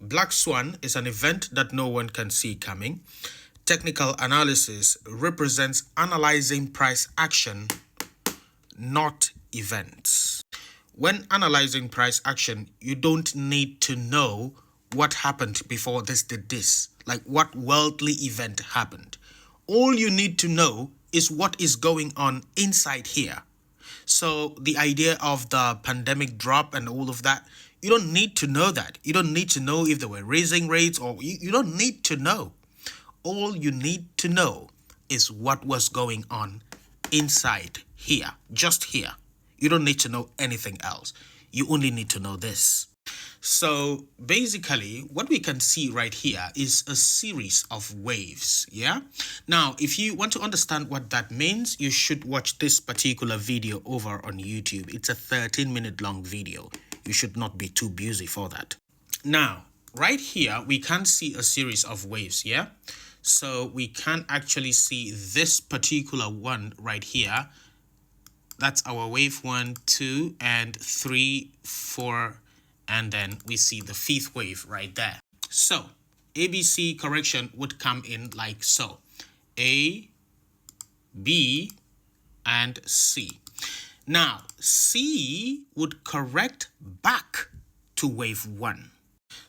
Black swan is an event that no one can see coming. Technical analysis represents analyzing price action, not events. When analyzing price action, you don't need to know what happened before this did this, like what worldly event happened. All you need to know is what is going on inside here. So the idea of the pandemic drop and all of that, you don't need to know that. You don't need to know if they were raising rates, or you don't need to know. All you need to know is what was going on inside here, just here. You don't need to know anything else. You only need to know this. So basically, what we can see right here is a series of waves, yeah? Now, if you want to understand what that means, you should watch this particular video over on YouTube. It's a 13-minute long video. You should not be too busy for that. Now, right here, we can see a series of waves, yeah? So we can actually see this particular one right here. That's our wave 1, 2, and 3, 4, and then we see the 5th wave right there. So ABC correction would come in like so. A, B, and C. Now, C would correct back to wave 1.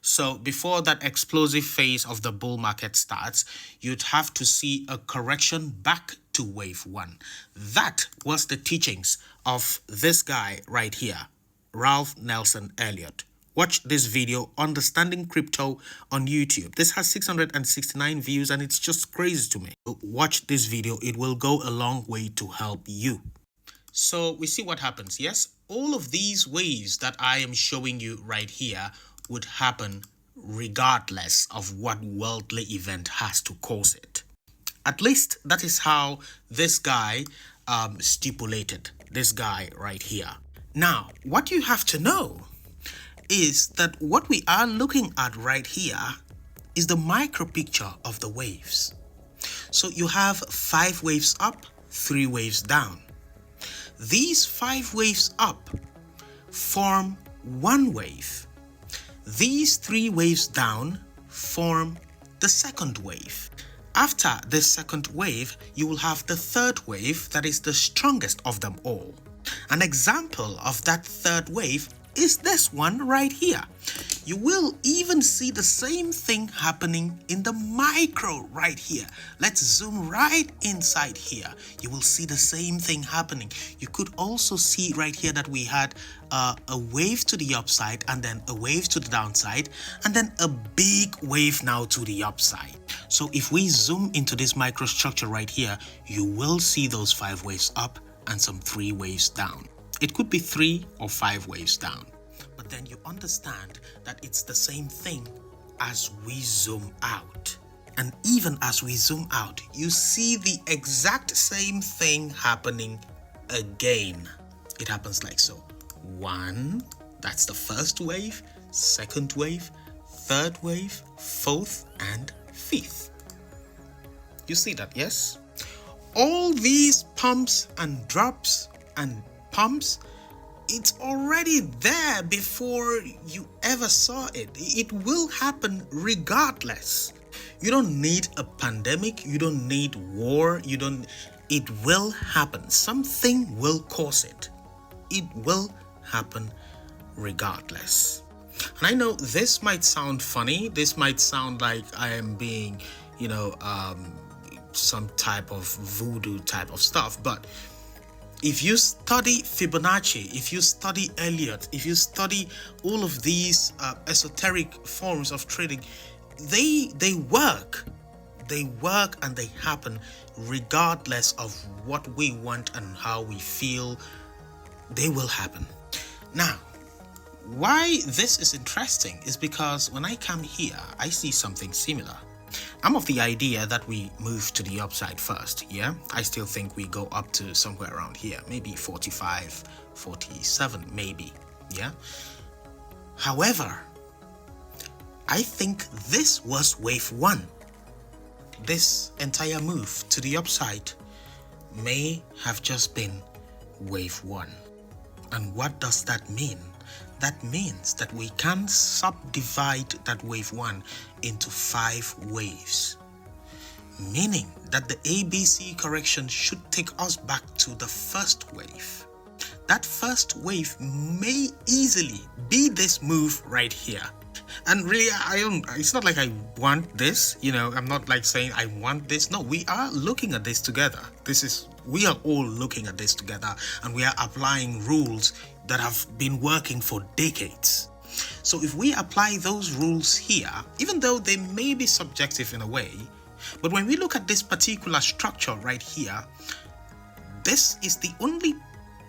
So before that explosive phase of the bull market starts, you'd have to see a correction back to wave 1. That was the teachings of this guy right here, Ralph Nelson Elliott. Watch this video, Understanding Crypto, on YouTube. This has 669 views and it's just crazy to me. Watch this video. It will go a long way to help you. So we see what happens. Yes, all of these waves that I am showing you right here would happen regardless of what worldly event has to cause it. At least that is how this guy stipulated, this guy right here. Now, what you have to know is that what we are looking at right here is the micro picture of the waves. So you have 5 waves up, 3 waves down. These 5 waves up form one wave. These 3 waves down form the second wave. After this second wave, you will have the 3rd wave that is the strongest of them all. An example of that 3rd wave is this one right here. You will even see the same thing happening in the micro right here. Let's zoom right inside here. You will see the same thing happening. You could also see right here that we had a wave to the upside and then a wave to the downside and then a big wave now to the upside. So if we zoom into this microstructure right here, you will see those 5 waves up and some 3 waves down. It could be 3 or 5 waves down. But then you understand that it's the same thing as we zoom out. And even as we zoom out, you see the exact same thing happening again. It happens like so. 1, that's the 1st wave, 2nd wave, 3rd wave, 4th, and 5th. You see that, yes? All these pumps and drops and pumps, it's already there before you ever saw it. It will happen regardless. You don't need a pandemic. You don't need war. It will happen. Something will cause it. It will happen regardless. And I know this might sound funny. This might sound like I am being, some type of voodoo type of stuff, but if you study Fibonacci, if you study Elliott, if you study all of these esoteric forms of trading, they work. They work and they happen regardless of what we want and how we feel. They will happen. Now, why this is interesting is because when I come here, I see something similar. I'm of the idea that we move to the upside first, yeah? I still think we go up to somewhere around here, maybe 45, 47, maybe, yeah? However, I think this was wave 1. This entire move to the upside may have just been wave 1. And what does that mean? That means that we can subdivide that wave 1 into 5 waves, meaning that the ABC correction should take us back to the first wave. That first wave may easily be this move right here. And really, it's not like I want this, I'm not like saying I want this. No, we are looking at this together. We are all looking at this together, and we are applying rules that have been working for decades. So if we apply those rules here, even though they may be subjective in a way, but when we look at this particular structure right here, this is the only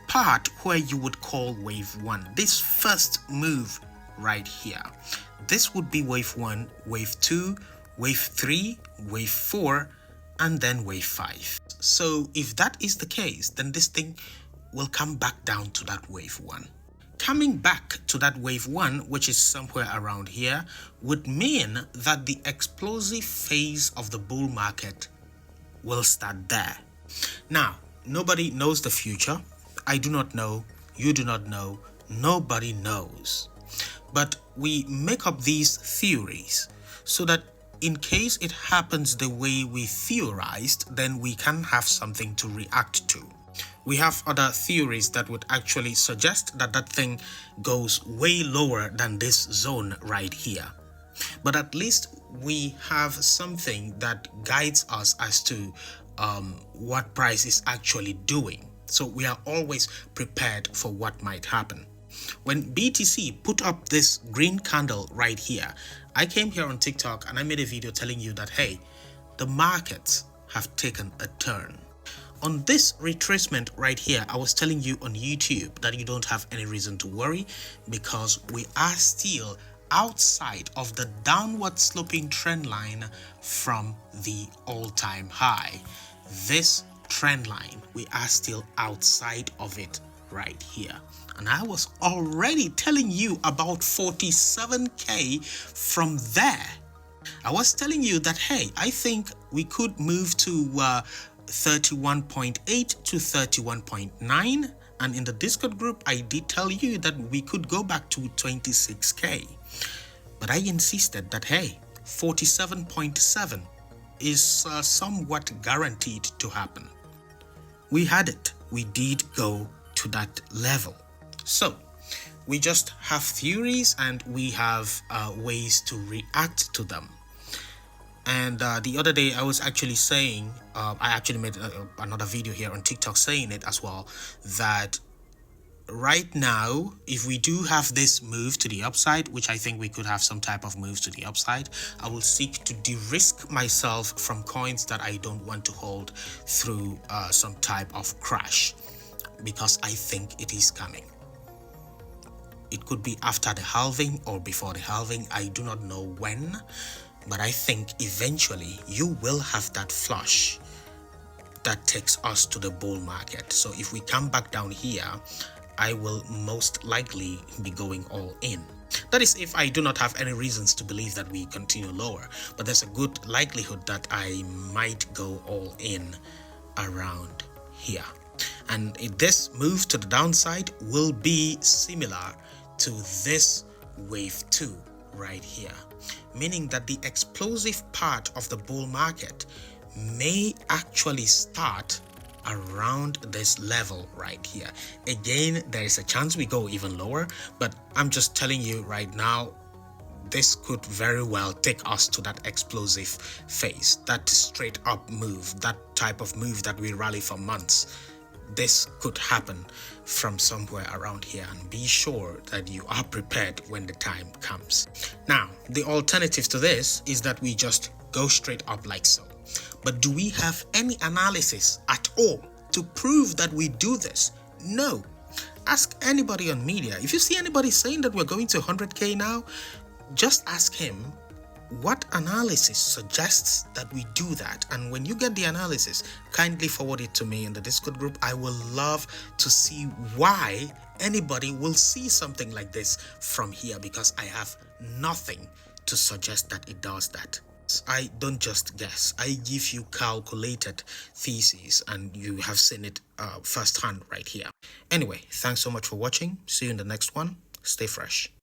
part where you would call wave 1. This first move right here. This would be wave 1, wave 2, wave 3, wave 4, and then wave 5. So if that is the case, then this thing will come back down to that wave 1. Coming back to that wave 1, which is somewhere around here, would mean that the explosive phase of the bull market will start there. Now, nobody knows the future. I do not know. You do not know. Nobody knows. But we make up these theories so that in case it happens the way we theorized, then we can have something to react to. We have other theories that would actually suggest that that thing goes way lower than this zone right here. But at least we have something that guides us as to what price is actually doing. So we are always prepared for what might happen. When BTC put up this green candle right here, I came here on TikTok and I made a video telling you that, hey, the markets have taken a turn. On this retracement right here, I was telling you on YouTube that you don't have any reason to worry because we are still outside of the downward sloping trend line from the all-time high. This trend line, we are still outside of it right here. And I was already telling you about 47K from there. I was telling you that, hey, I think we could move to 31.8 to 31.9. And in the Discord group, I did tell you that we could go back to 26K. But I insisted that, hey, 47.7 is somewhat guaranteed to happen. We had it. We did go to that level. So we just have theories and we have ways to react to them. And the other day I was actually saying, I actually made another video here on TikTok saying it as well, that right now, if we do have this move to the upside, which I think we could have some type of moves to the upside, I will seek to de-risk myself from coins that I don't want to hold through some type of crash, because I think it is coming. It could be after the halving or before the halving. I do not know when, but I think eventually you will have that flush that takes us to the bull market. So if we come back down here, I will most likely be going all in. That is if I do not have any reasons to believe that we continue lower, but there's a good likelihood that I might go all in around here. And this move to the downside will be similar to this wave 2 right here, meaning that the explosive part of the bull market may actually start around this level right here. Again, there is a chance we go even lower, but I'm just telling you right now, this could very well take us to that explosive phase, that straight up move, that type of move that we rally for months. This could happen from somewhere around here, and be sure that you are prepared when the time comes. Now, the alternative to this is that we just go straight up like so. But do we have any analysis at all to prove that we do this? No. Ask anybody on media. If you see anybody saying that we're going to 100K now, just ask him what analysis suggests that we do that. And when you get the analysis, kindly forward it to me in the Discord group. I will love to see why anybody will see something like this from here, because I have nothing to suggest that it does that. I don't just guess. I give you calculated theses, and you have seen it firsthand right here. Anyway, thanks so much for watching. See you in the next one. stay fresh.